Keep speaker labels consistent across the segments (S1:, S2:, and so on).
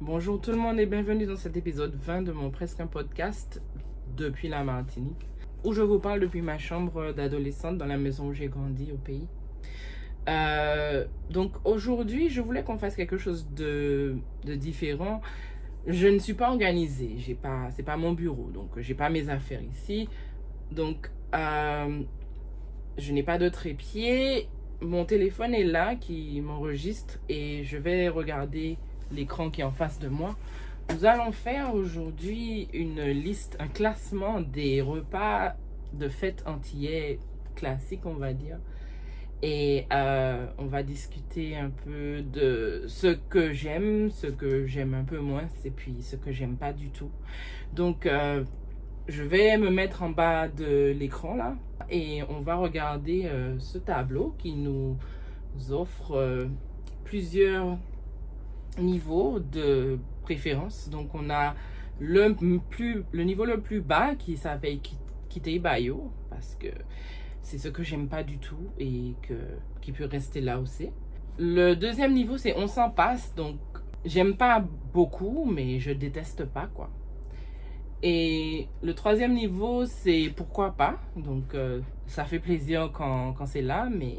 S1: Bonjour tout le monde et bienvenue dans cet épisode 20 de mon Presque un podcast depuis la Martinique, où je vous parle depuis ma chambre d'adolescente dans la maison où j'ai grandi au pays. Donc aujourd'hui, je voulais qu'on fasse quelque chose de différent. Je ne suis pas organisée, c'est pas mon bureau, donc j'ai pas mes affaires ici. Donc je n'ai pas de trépied. Mon téléphone est là qui m'enregistre et je vais regarder l'écran qui est en face de moi. Nous allons faire aujourd'hui une liste, un classement des repas de fête antillais classiques, on va dire. Et on va discuter un peu de ce que j'aime un peu moins, et puis ce que j'aime pas du tout. Donc, je vais me mettre en bas de l'écran là et on va regarder ce tableau qui nous offre plusieurs niveaux de préférence. Donc on a le niveau le plus bas qui s'appelle Kitei Bayo parce que c'est ce que j'aime pas du tout et qui peut rester là aussi. Le deuxième niveau c'est On s'en passe, donc j'aime pas beaucoup mais je déteste pas quoi. Et le troisième niveau, c'est pourquoi pas. Donc, ça fait plaisir quand c'est là, mais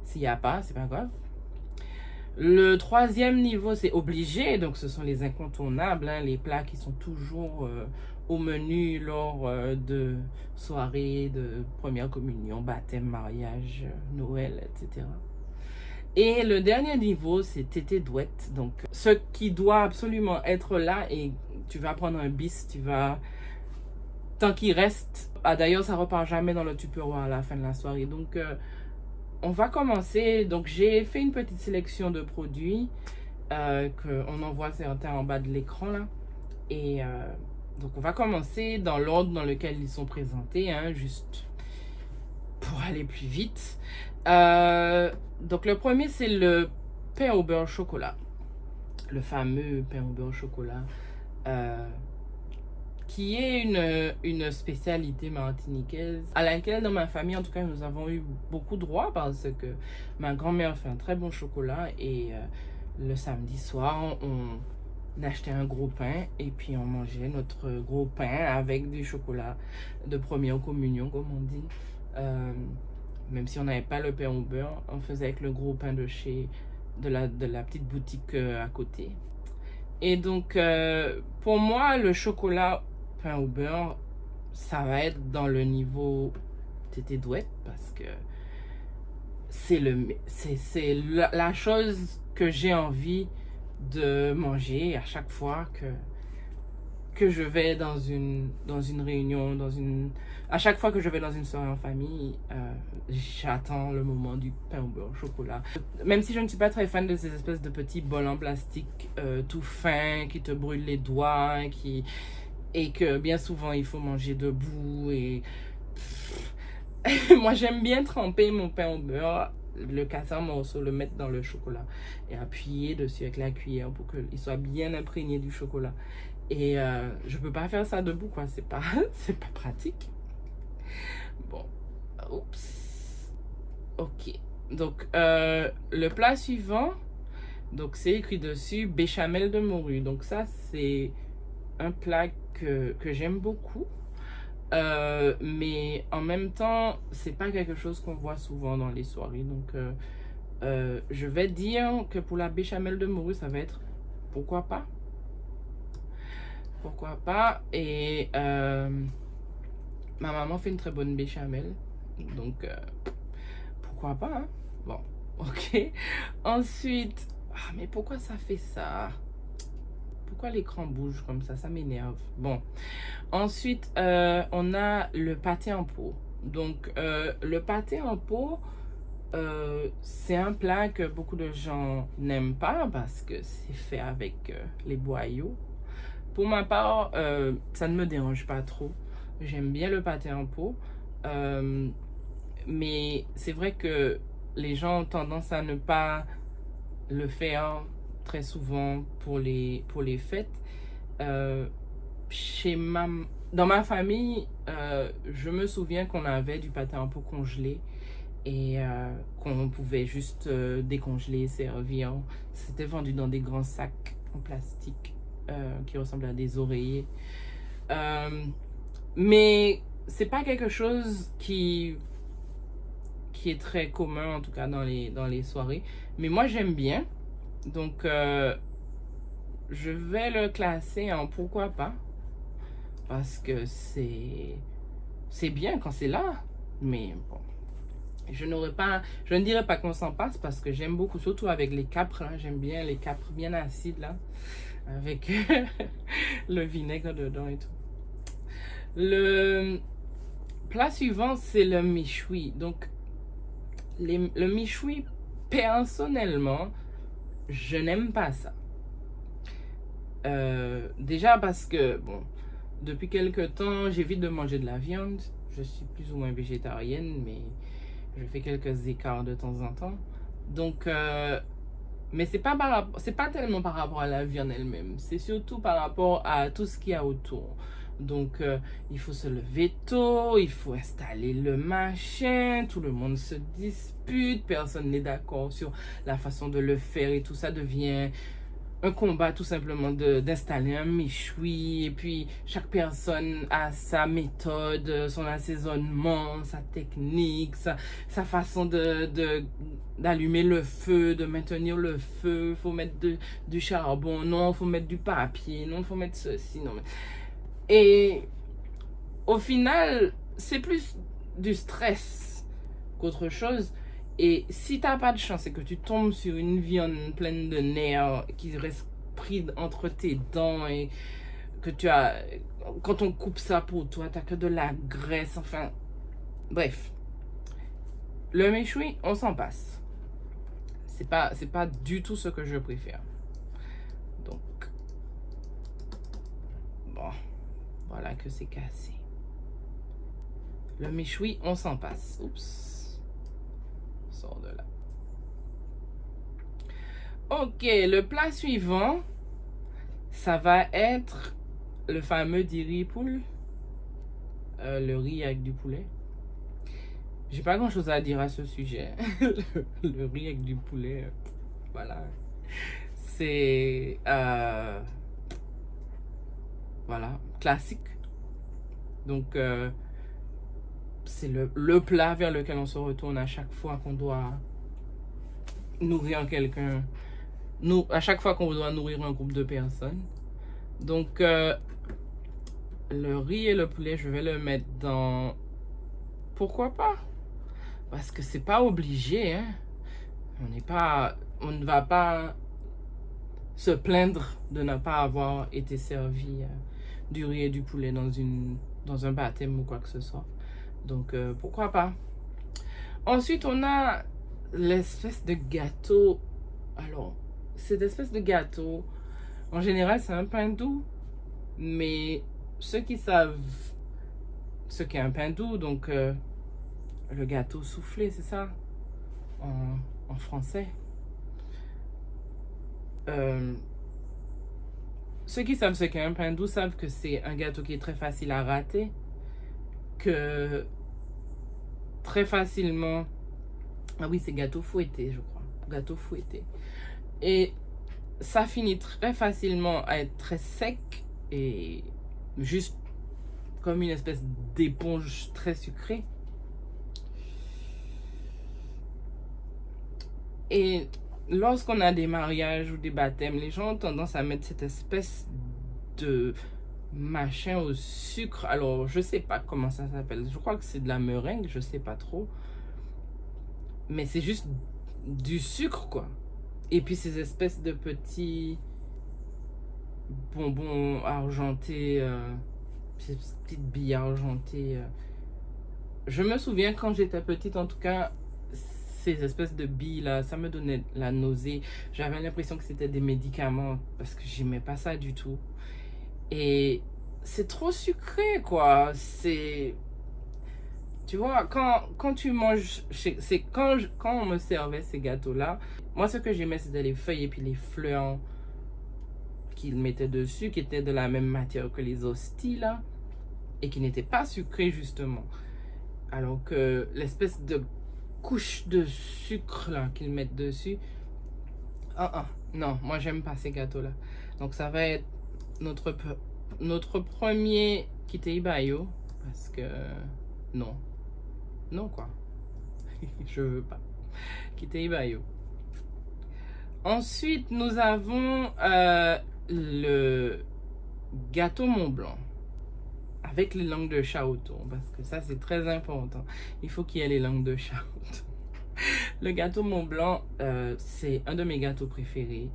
S1: s'il n'y a pas, c'est pas grave. Le troisième niveau, c'est obligé. Donc, ce sont les incontournables, hein, les plats qui sont toujours au menu lors de soirées, de première communion, baptême, mariage, Noël, etc. Et le dernier niveau, c'est tété douette. Donc, ce qui doit absolument être là, et tu vas prendre un bis, tant qu'il reste. Ah, d'ailleurs, ça repart jamais dans le tupperware à la fin de la soirée. Donc, on va commencer. Donc, j'ai fait une petite sélection de produits qu'on en voit certains en bas de l'écran là. Et donc, on va commencer dans l'ordre dans lequel ils sont présentés, hein, juste pour aller plus vite. Donc le premier c'est le pain au beurre chocolat, le fameux pain au beurre chocolat qui est une spécialité martiniquaise à laquelle dans ma famille en tout cas nous avons eu beaucoup droit parce que ma grand-mère fait un très bon chocolat et le samedi soir on achetait un gros pain et puis on mangeait notre gros pain avec du chocolat de première communion comme on dit. Même si on n'avait pas le pain au beurre, on faisait avec le gros pain de la petite boutique à côté. Et donc, pour moi, le chocolat pain au beurre, ça va être dans le niveau tété douette parce que c'est la chose que j'ai envie de manger à chaque fois que je vais dans une réunion, à chaque fois que je vais dans une soirée en famille, j'attends le moment du pain au beurre au chocolat. Même si je ne suis pas très fan de ces espèces de petits bols en plastique tout fins, qui te brûlent les doigts, et que bien souvent il faut manger debout. Et moi j'aime bien tremper mon pain au beurre, le casser en morceaux, le mettre dans le chocolat et appuyer dessus avec la cuillère pour qu'il soit bien imprégné du chocolat. Et je peux pas faire ça debout quoi, c'est pas pratique. Bon, oups. Ok, donc le plat suivant, donc c'est écrit dessus béchamel de morue. Donc ça c'est un plat que j'aime beaucoup. Mais en même temps, c'est pas quelque chose qu'on voit souvent dans les soirées. Donc, je vais dire que pour la béchamel de morue, ça va être pourquoi pas. Pourquoi pas. Et ma maman fait une très bonne béchamel. Donc, pourquoi pas. Hein? Bon, ok. Ensuite, mais pourquoi ça fait ça? Pourquoi l'écran bouge comme ça? Ça m'énerve. Bon. Ensuite, on a le pâté en pot. Donc, le pâté en pot, c'est un plat que beaucoup de gens n'aiment pas parce que c'est fait avec les boyaux. Pour ma part, ça ne me dérange pas trop. J'aime bien le pâté en pot. Mais c'est vrai que les gens ont tendance à ne pas le faire très souvent pour les fêtes. Dans ma famille, je me souviens qu'on avait du pâté en pot congelé et qu'on pouvait juste décongeler, servir. C'était vendu dans des grands sacs en plastique qui ressemble à des oreillers. Mais c'est pas quelque chose qui est très commun, en tout cas dans les soirées. Mais moi, j'aime bien. Donc, je vais le classer en pourquoi pas. Parce que c'est bien quand c'est là. Mais bon, je ne dirais pas qu'on s'en passe parce que j'aime beaucoup, surtout avec les capres. J'aime bien les capres bien acides là. Avec le vinaigre dedans et tout. Le plat suivant, c'est le méchoui. Donc, le méchoui, personnellement, je n'aime pas ça. Déjà parce que, bon, depuis quelque temps, j'évite de manger de la viande. Je suis plus ou moins végétarienne, mais je fais quelques écarts de temps en temps. Donc, mais c'est pas tellement par rapport à la viande elle-même. C'est surtout par rapport à tout ce qu'il y a autour. Donc, il faut se lever tôt, il faut installer le machin, tout le monde se dispute, personne n'est d'accord sur la façon de le faire et tout ça devient un combat tout simplement d'installer un méchoui. Et puis, chaque personne a sa méthode, son assaisonnement, sa technique, sa façon d'allumer le feu, de maintenir le feu. Faut mettre du charbon, non, faut mettre du papier, non, faut mettre ceci, non. Et au final, c'est plus du stress qu'autre chose. Et si t'as pas de chance et que tu tombes sur une viande pleine de nerfs qui reste pris entre tes dents et que quand on coupe ça pour toi, t'as que de la graisse, enfin, bref. Le méchoui, on s'en passe. C'est pas du tout ce que je préfère. Donc, bon, voilà que c'est cassé. Le méchoui, on s'en passe. Oups. Sort de là. Ok, le plat suivant, ça va être le fameux riz poule. Le riz avec du poulet. J'ai pas grand chose à dire à ce sujet. Le riz avec du poulet, voilà. C'est voilà, classique. Donc c'est le plat vers lequel on se retourne à chaque fois qu'on doit nourrir quelqu'un. À chaque fois qu'on doit nourrir un groupe de personnes. Donc, le riz et le poulet, je vais le mettre dans... Pourquoi pas? Parce que c'est pas obligé, hein. On ne va pas se plaindre de ne pas avoir été servi du riz et du poulet dans un baptême ou quoi que ce soit. Donc, pourquoi pas? Ensuite, on a l'espèce de gâteau. Alors, cette espèce de gâteau, en général, c'est un pain doux. Mais ceux qui savent ce qu'est un pain doux, donc le gâteau soufflé, c'est ça? En français. Ceux qui savent ce qu'est un pain doux savent que c'est un gâteau qui est très facile à rater. Que très facilement... Ah oui, c'est gâteau fouetté, je crois. Gâteau fouetté. Et ça finit très facilement à être très sec et juste comme une espèce d'éponge très sucrée. Et lorsqu'on a des mariages ou des baptêmes, les gens ont tendance à mettre cette espèce de machin au sucre. Alors, je sais pas comment ça s'appelle. Je crois que c'est de la meringue, je sais pas trop. Mais c'est juste du sucre, quoi. Et puis ces espèces de petits bonbons argentés, ces petites billes argentées. Je me souviens quand j'étais petite, en tout cas, ces espèces de billes là, ça me donnait la nausée. J'avais l'impression que c'était des médicaments parce que j'aimais pas ça du tout. Et c'est trop sucré, quoi. C'est... Tu vois, quand tu manges, c'est quand on me servait ces gâteaux-là, moi ce que j'aimais c'était les feuilles et puis les fleurs qu'ils mettaient dessus, qui étaient de la même matière que les hosties là, et qui n'étaient pas sucrées justement. Alors que l'espèce de couche de sucre là qu'ils mettent dessus, Non, moi j'aime pas ces gâteaux-là. Donc ça va être notre, notre premier Kiteibayo. Parce que non. Non quoi. Je veux pas. Kiteibayo. Ensuite, nous avons le gâteau Mont Blanc. Avec les langues de chat autour. Parce que ça c'est très important. Il faut qu'il y ait les langues de chat autour. Le gâteau Mont Blanc, c'est un de mes gâteaux préférés.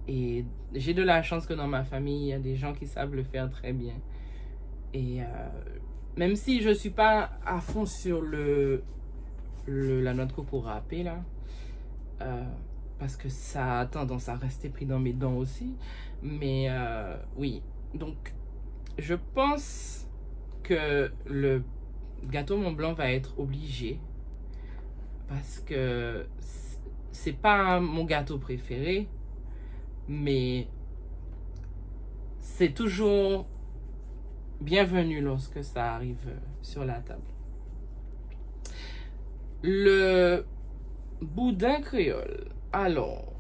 S1: Et j'ai de la chance que dans ma famille, il y a des gens qui savent le faire très bien. Et même si je ne suis pas à fond sur la noix de coco râpée, là, parce que ça a tendance à rester pris dans mes dents aussi. Mais oui, donc je pense que le gâteau Mont Blanc va être obligé. Parce que c'est pas mon gâteau préféré. Mais c'est toujours bienvenu lorsque ça arrive sur la table. Le boudin créole. Alors,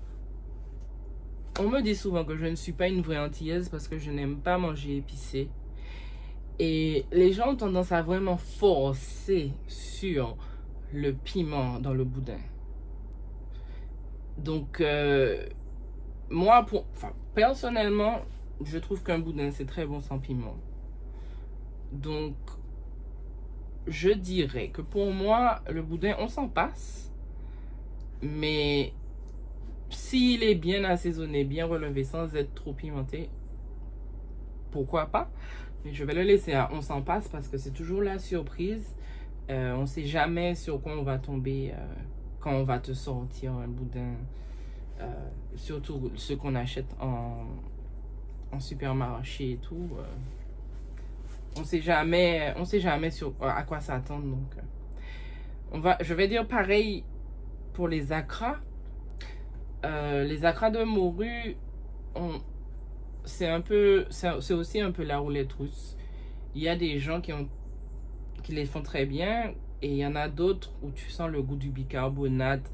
S1: on me dit souvent que je ne suis pas une vraie antillaise parce que je n'aime pas manger épicé. Et les gens ont tendance à vraiment forcer sur le piment dans le boudin. Donc, moi, personnellement, je trouve qu'un boudin, c'est très bon sans piment. Donc, je dirais que pour moi, le boudin, on s'en passe. Mais s'il est bien assaisonné, bien relevé, sans être trop pimenté, pourquoi pas? Mais je vais le laisser à on s'en passe parce que c'est toujours la surprise. On ne sait jamais sur quoi on va tomber quand on va te sortir un boudin. Surtout ceux qu'on achète en supermarché et tout. On sait jamais sur à quoi s'attendre. Donc, je vais dire pareil pour les acras. Les acras de morue, c'est aussi un peu la roulette russe. Il y a des gens qui les font très bien et il y en a d'autres où tu sens le goût du bicarbonate.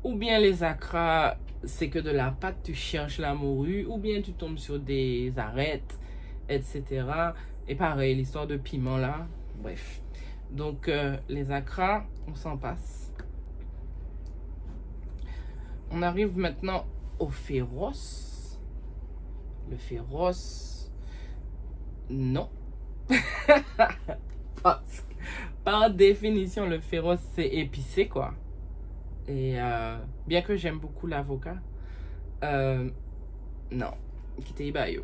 S1: Ou bien les acras, c'est que de la pâte, tu cherches la morue, ou bien tu tombes sur des arêtes, etc. Et pareil, l'histoire de piment là, bref. Donc, les acras, on s'en passe. On arrive maintenant au féroce. Le féroce, non. Par définition, le féroce, c'est épicé, quoi. Et bien que j'aime beaucoup l'avocat, non, Kiteibayo.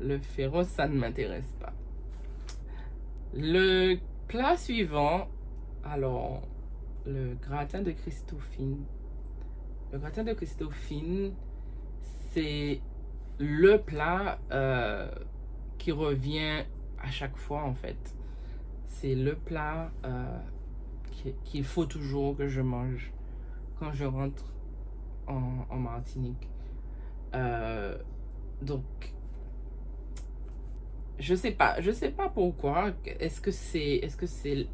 S1: Le féroce, ça ne m'intéresse pas. Le plat suivant, alors, le gratin de Christophine. Le gratin de Christophine, c'est le plat qui revient à chaque fois, en fait. C'est le plat qu'il faut toujours que je mange quand je rentre en Martinique. Donc, je sais pas pourquoi. Est-ce que c'est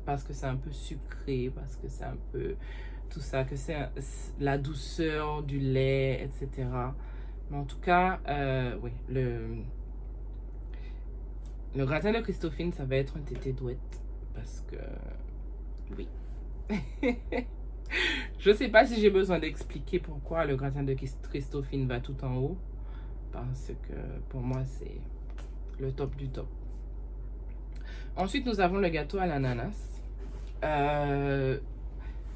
S1: parce que c'est un peu sucré, parce que c'est un peu tout ça, que c'est la douceur du lait, etc. Mais en tout cas, oui, le gratin de Christophine, ça va être un tété douette parce que oui. Je sais pas si j'ai besoin d'expliquer pourquoi le gratin de Christophine va tout en haut. Parce que pour moi, c'est le top du top. Ensuite, nous avons le gâteau à l'ananas.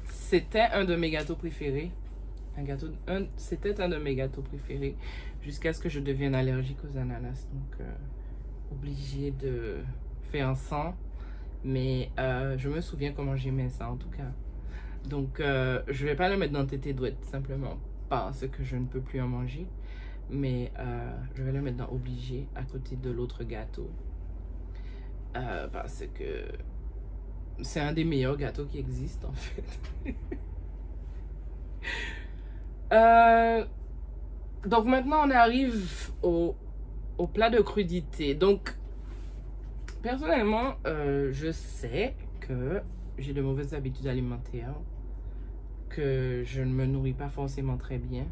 S1: C'était un de mes gâteaux préférés. C'était un de mes gâteaux préférés jusqu'à ce que je devienne allergique aux ananas. Donc, obligé de faire sans. Mais je me souviens comment j'aimais ça en tout cas. Donc, je vais pas le mettre dans tété douette simplement parce que je ne peux plus en manger. Mais je vais le mettre dans obligé à côté de l'autre gâteau. Parce que c'est un des meilleurs gâteaux qui existent en fait. Donc maintenant on arrive au plat de crudité. Donc personnellement je sais que j'ai de mauvaises habitudes alimentaires. que je ne me nourris pas forcément très bien.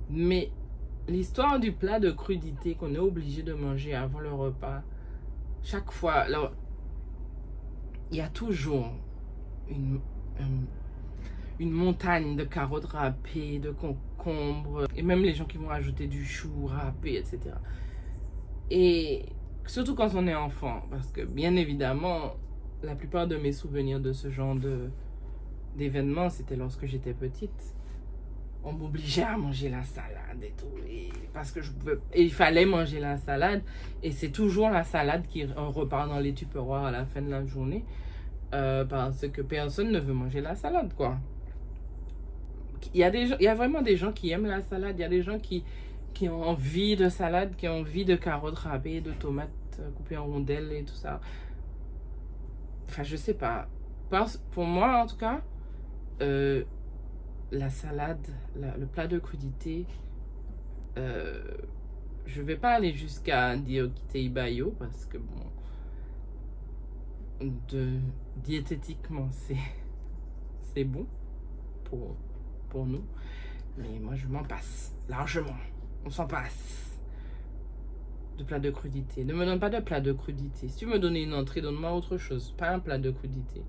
S1: Mais l'histoire du plat de crudité qu'on est obligé de manger avant le repas, chaque fois, alors, il y a toujours une, une montagne de carottes râpées, de concombres, et même les gens qui vont ajouter du chou râpé, etc. Et surtout quand on est enfant, parce que bien évidemment, la plupart de mes souvenirs de ce genre d'événements, c'était lorsque j'étais petite. On m'obligeait à manger la salade et tout, parce que il fallait manger la salade, et c'est toujours la salade qui repart dans les tupperwares à la fin de la journée, parce que personne ne veut manger la salade, quoi. Il y a vraiment des gens qui aiment la salade, il y a des gens qui ont envie de salade, qui ont envie de carottes râpées, de tomates coupées en rondelles et tout ça. Enfin, je sais pas. Pour moi, en tout cas, la salade, le plat de crudité, je vais pas aller jusqu'à dire quitter bayo, parce que bon, diététiquement, c'est bon pour nous. Mais moi, je m'en passe, largement. On s'en passe de plat de crudité. Ne me donne pas de plat de crudité. Si tu me donnes une entrée, donne-moi autre chose, pas un plat de crudité.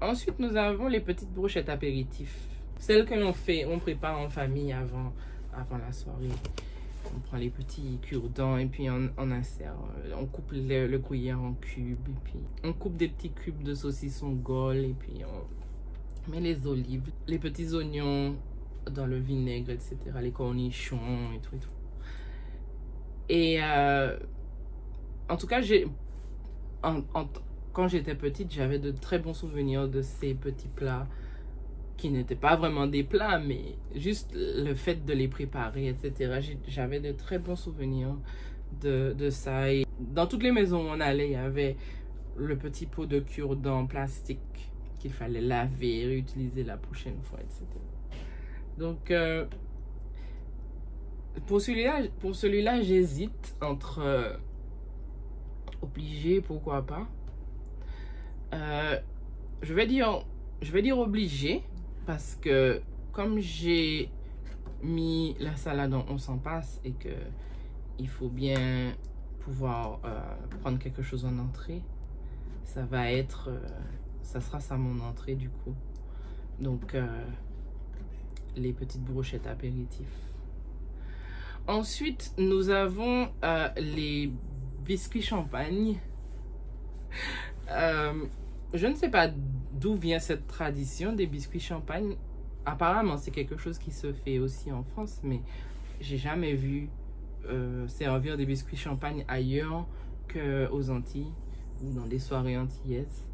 S1: Ensuite, nous avons les petites brochettes apéritifs. Celles que on prépare en famille avant la soirée. On prend les petits cure-dents et puis on insère. On coupe le gruyère en cubes. Et puis on coupe des petits cubes de saucisson Gaulle. Et puis on met les olives, les petits oignons dans le vinaigre, etc. Les cornichons et tout et tout. Et en tout cas, quand j'étais petite, j'avais de très bons souvenirs de ces petits plats qui n'étaient pas vraiment des plats, mais juste le fait de les préparer, etc. J'avais de très bons souvenirs de ça. Et dans toutes les maisons où on allait, il y avait le petit pot de cure-dents en plastique qu'il fallait laver, réutiliser la prochaine fois, etc. Donc, pour celui-là, j'hésite entre obligé, pourquoi pas. Je vais dire obligé, parce que comme j'ai mis la salade on s'en passe, et que il faut bien pouvoir prendre quelque chose en entrée, ça sera ça mon entrée du coup. Donc les petites brochettes apéritifs. Ensuite, nous avons les biscuits champagne. Je ne sais pas d'où vient cette tradition des biscuits champagne. Apparemment, c'est quelque chose qui se fait aussi en France, mais j'ai jamais vu servir des biscuits champagne ailleurs qu'aux Antilles ou dans des soirées antillaises.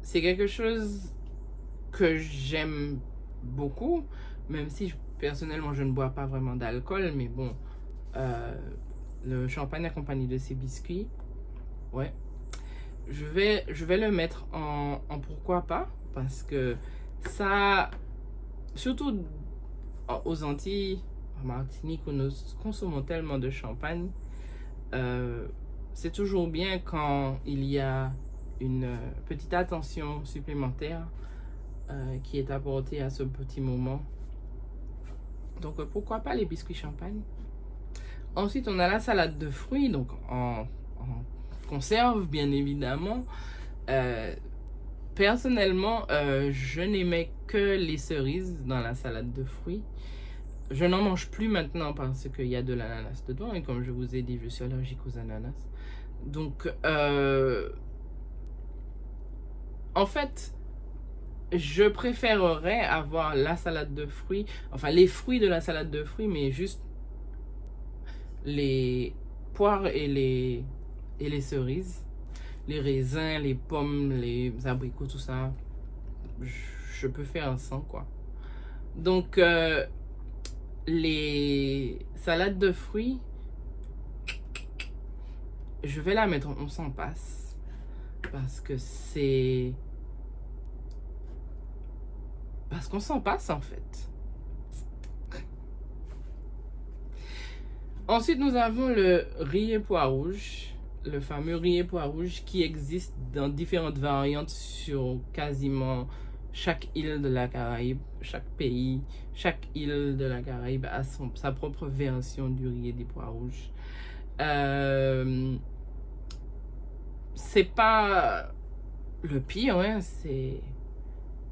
S1: C'est quelque chose que j'aime beaucoup, même si personnellement je ne bois pas vraiment d'alcool, mais bon, le champagne accompagné de ces biscuits, ouais. Je vais le mettre en pourquoi pas, parce que ça, surtout aux Antilles, en Martinique, où nous consommons tellement de champagne, c'est toujours bien quand il y a une petite attention supplémentaire qui est apportée à ce petit moment. Donc pourquoi pas les biscuits champagne. Ensuite, on a la salade de fruits, donc en conserve, bien évidemment. Personnellement, je n'aimais que les cerises dans la salade de fruits. Je n'en mange plus maintenant parce qu'il y a de l'ananas dedans, et comme je vous ai dit, je suis allergique aux ananas. Donc, en fait, je préférerais avoir la salade de fruits, enfin les fruits de la salade de fruits, mais juste les poires et les cerises, les raisins, les pommes, les abricots, tout ça, je peux faire un sans, quoi. Donc, les salades de fruits, je vais la mettre, on s'en passe, parce que c'est... Parce qu'on s'en passe, en fait. Ensuite, nous avons le riz et pois rouge. le fameux riz et pois rouge qui existe dans différentes variantes sur quasiment chaque île de la Caraïbe, chaque pays, chaque île de la Caraïbe a sa propre version du riz et des pois rouges. C'est pas le pire, hein,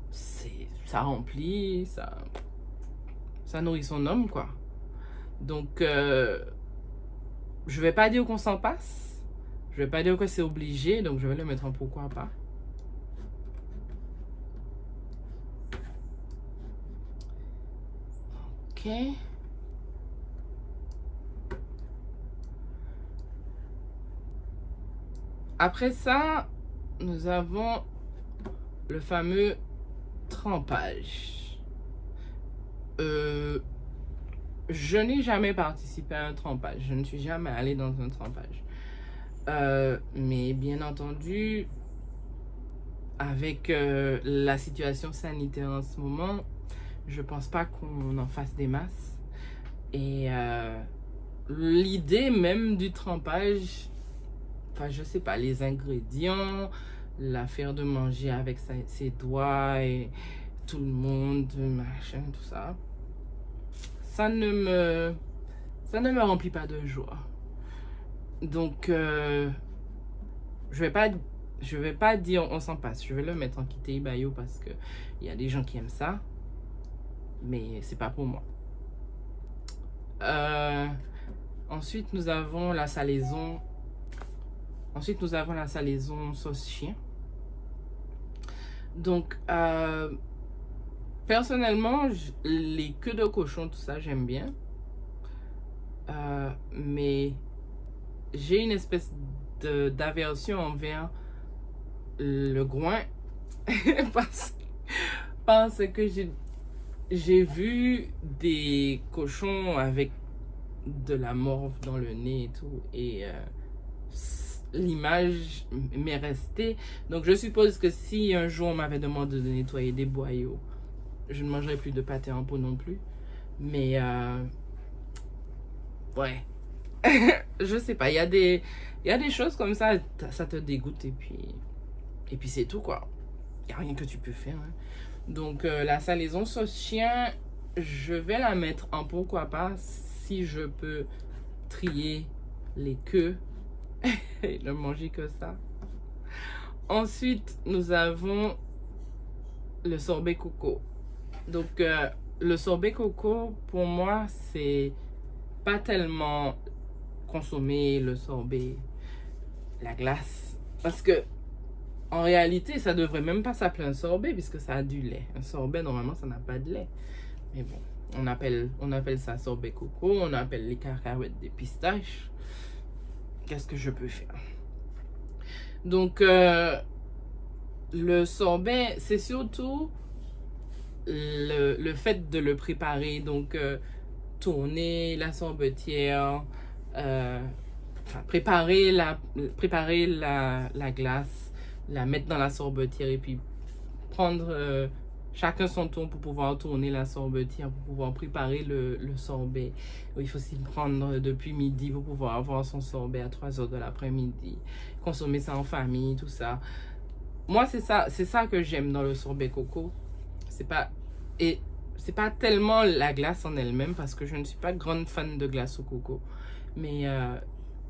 S1: ça remplit, ça nourrit son homme, quoi. Donc, je vais pas dire qu'on s'en passe. Je vais pas dire que c'est obligé, donc je vais le mettre en pourquoi pas. Ok. Après ça, nous avons le fameux trempage. Je n'ai jamais participé à un trempage. Je ne suis jamais allée dans un trempage. Mais bien entendu, avec la situation sanitaire en ce moment, je pense pas qu'on en fasse des masses. Et l'idée même du trempage, enfin je sais pas, les ingrédients, l'affaire de manger avec ses doigts et tout le monde, machin, tout ça, ça ne me remplit pas de joie. Donc je vais pas dire on s'en passe. Je vais le mettre en quitté bayo parce que il y a des gens qui aiment ça, mais c'est pas pour moi. Ensuite nous avons la salaison. Ensuite nous avons la salaison sauce chien. Donc personnellement les queues de cochon tout ça j'aime bien, mais j'ai une espèce d'aversion envers le groin parce que j'ai vu des cochons avec de la morve dans le nez et tout, et l'image m'est restée. Donc je suppose que si un jour on m'avait demandé de nettoyer des boyaux, je ne mangerais plus de pâté en pot non plus. Mais ouais. Je sais pas, il y a des choses comme ça te dégoûte, et puis c'est tout, quoi. Il n'y a rien que tu peux faire, hein. Donc la salaison sauce chien, je vais la mettre en pourquoi pas si je peux trier les queues et ne manger que ça. Ensuite, nous avons le sorbet coco. Donc le sorbet coco, pour moi, c'est pas tellement consommer le sorbet, la glace, parce que en réalité ça devrait même pas s'appeler un sorbet puisque ça a du lait. Un sorbet normalement ça n'a pas de lait, mais bon, on appelle ça sorbet coco, on appelle les cacahuètes des pistaches. Qu'est-ce que je peux faire? Donc le sorbet, c'est surtout le fait de le préparer. Donc tourner la sorbetière, préparer la glace, la mettre dans la sorbetière et puis prendre chacun son tour pour pouvoir tourner la sorbetière, pour pouvoir préparer le sorbet. Il faut s'y prendre depuis midi pour pouvoir avoir son sorbet à 3h de l'après-midi, consommer ça en famille, tout ça. Moi, c'est ça que j'aime dans le sorbet coco. C'est pas tellement la glace en elle-même, parce que je ne suis pas grande fan de glace au coco, mais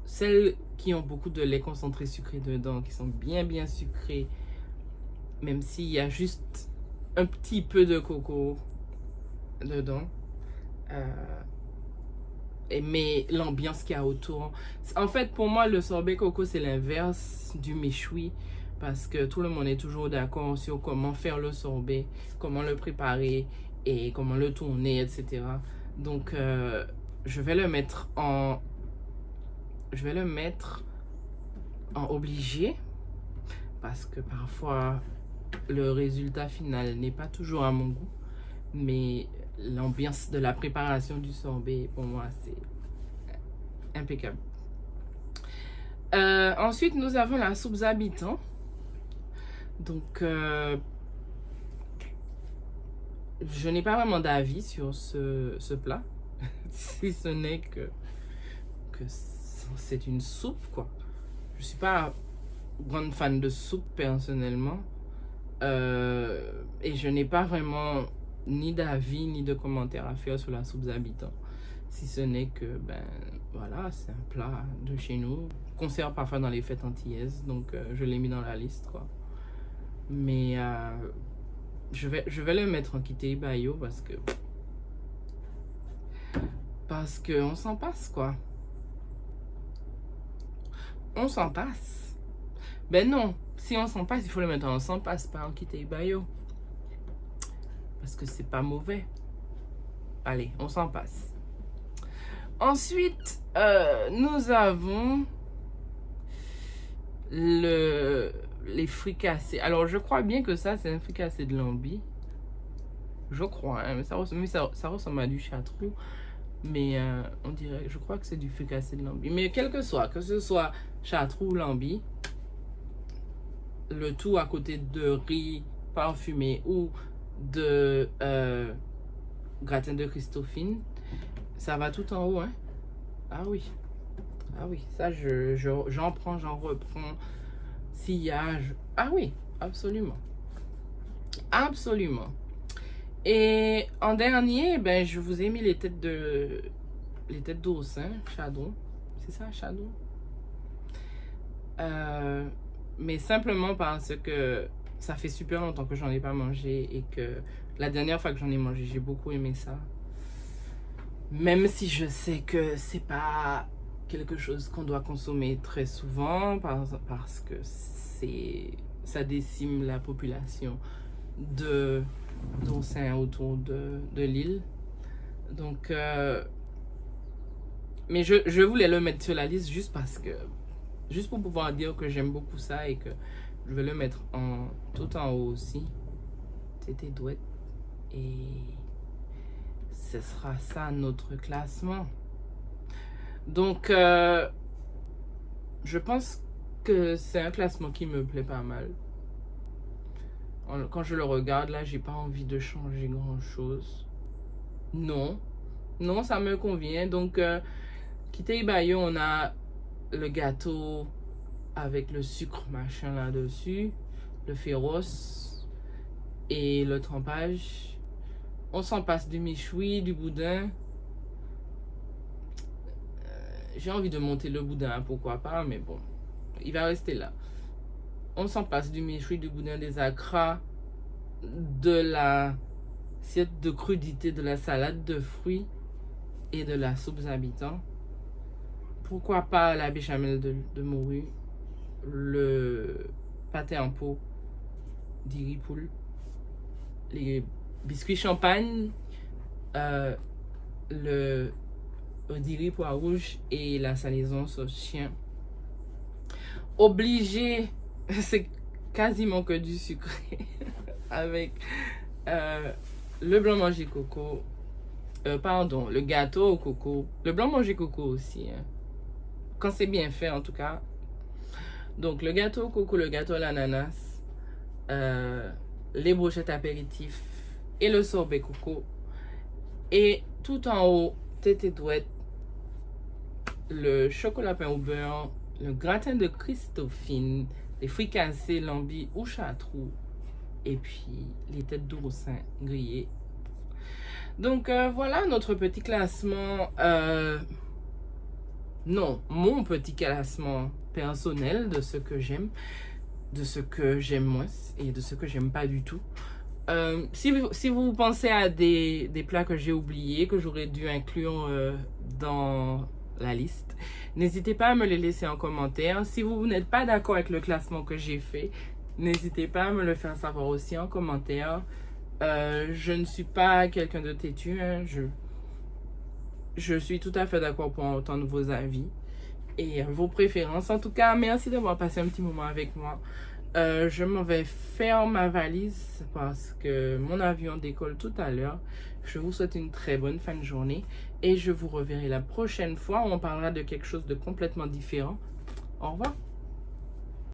S1: celles qui ont beaucoup de lait concentré sucré dedans, qui sont bien sucrées, même s'il y a juste un petit peu de coco dedans, mais l'ambiance qu'il y a autour. En fait, pour moi, le sorbet coco, c'est l'inverse du méchoui, parce que tout le monde est toujours d'accord sur comment faire le sorbet, comment le préparer et comment le tourner, etc. Donc je vais le mettre en obligé, parce que parfois le résultat final n'est pas toujours à mon goût, mais l'ambiance de la préparation du sorbet, pour moi, c'est impeccable. Ensuite, nous avons la soupe zabitan. Donc je n'ai pas vraiment d'avis sur ce plat, si ce n'est que c'est une soupe, quoi. Je suis pas grande fan de soupe personnellement. Et je n'ai pas vraiment ni d'avis ni de commentaires à faire sur la soupe habitants. Si ce n'est que, ben voilà, c'est un plat de chez nous. Qu'on sert parfois dans les fêtes antillaises, donc je l'ai mis dans la liste, quoi. Mais je vais le mettre en Kitei Bayo parce que on s'en passe, quoi. On s'en passe. Ben non, si on s'en passe, il faut le mettre en s'en passe, pas en Kitei Bayo. Parce que c'est pas mauvais. Allez, on s'en passe. Ensuite, nous avons les fricassés. Alors, je crois bien que ça, c'est un fricassé de lambi. Je crois, hein, mais ça ressemble à du chartreux. Mais on dirait, je crois que c'est du fricassé de lambi. Mais quel que ce soit chartreux ou lambi, le tout à côté de riz parfumé ou de gratin de Christophine, ça va tout en haut, hein. Ah oui, ça j'en prends, j'en reprends. Sillage, ah oui, absolument, absolument. Et en dernier, ben je vous ai mis les têtes d'oursin, chadron, c'est ça, chadron. Mais simplement parce que ça fait super longtemps que j'en ai pas mangé et que la dernière fois que j'en ai mangé, j'ai beaucoup aimé ça. Même si je sais que c'est pas quelque chose qu'on doit consommer très souvent parce que ça décime la population d'oursins autour de l'île. Donc, mais je voulais le mettre sur la liste juste pour pouvoir dire que j'aime beaucoup ça et que je vais le mettre tout en haut aussi. Tété douette. Et ce sera ça notre classement. Donc, je pense que c'est un classement qui me plaît pas mal. Quand je le regarde, là, j'ai pas envie de changer grand-chose. Non, ça me convient. Donc, Kitei Bayo, on a le gâteau avec le sucre machin là-dessus, le féroce et le trempage. On s'en passe du michoui, du boudin. J'ai envie de monter le boudin, pourquoi pas, mais bon, il va rester là. On s'en passe du michoui, du boudin, des acras, de l'assiette de crudité, de la salade de fruits et de la soupe habitants. Pourquoi pas la béchamel de morue, le pâté en pot d'iripoule, les biscuits champagne, le odiri pois rouge et la salaison sauce chien. Obligé, c'est quasiment que du sucré avec le blanc manger coco, pardon, le gâteau au coco, le blanc manger coco aussi, hein, quand c'est bien fait en tout cas. Donc le gâteau au coco, le gâteau à l'ananas, les brochettes apéritifs et le sorbet coco. Et tout en haut, tété douette, le chocolat pain au beurre, le gratin de Christophine, les fricassés lambi ou chartreux, et puis les têtes d'oursin grillées. Donc voilà notre petit classement. Non, mon petit classement personnel de ce que j'aime, de ce que j'aime moins et de ce que j'aime pas du tout. Si vous pensez à des plats que j'ai oubliés, que j'aurais dû inclure dans la liste, n'hésitez pas à me les laisser en commentaire. Si vous n'êtes pas d'accord avec le classement que j'ai fait, n'hésitez pas à me le faire savoir aussi en commentaire. Je ne suis pas quelqu'un de têtu, hein. Je suis tout à fait d'accord pour entendre vos avis et vos préférences. En tout cas, merci d'avoir passé un petit moment avec moi. Je m'en vais faire ma valise parce que mon avion décolle tout à l'heure. Je vous souhaite une très bonne fin de journée et je vous reverrai la prochaine fois où on parlera de quelque chose de complètement différent. Au revoir.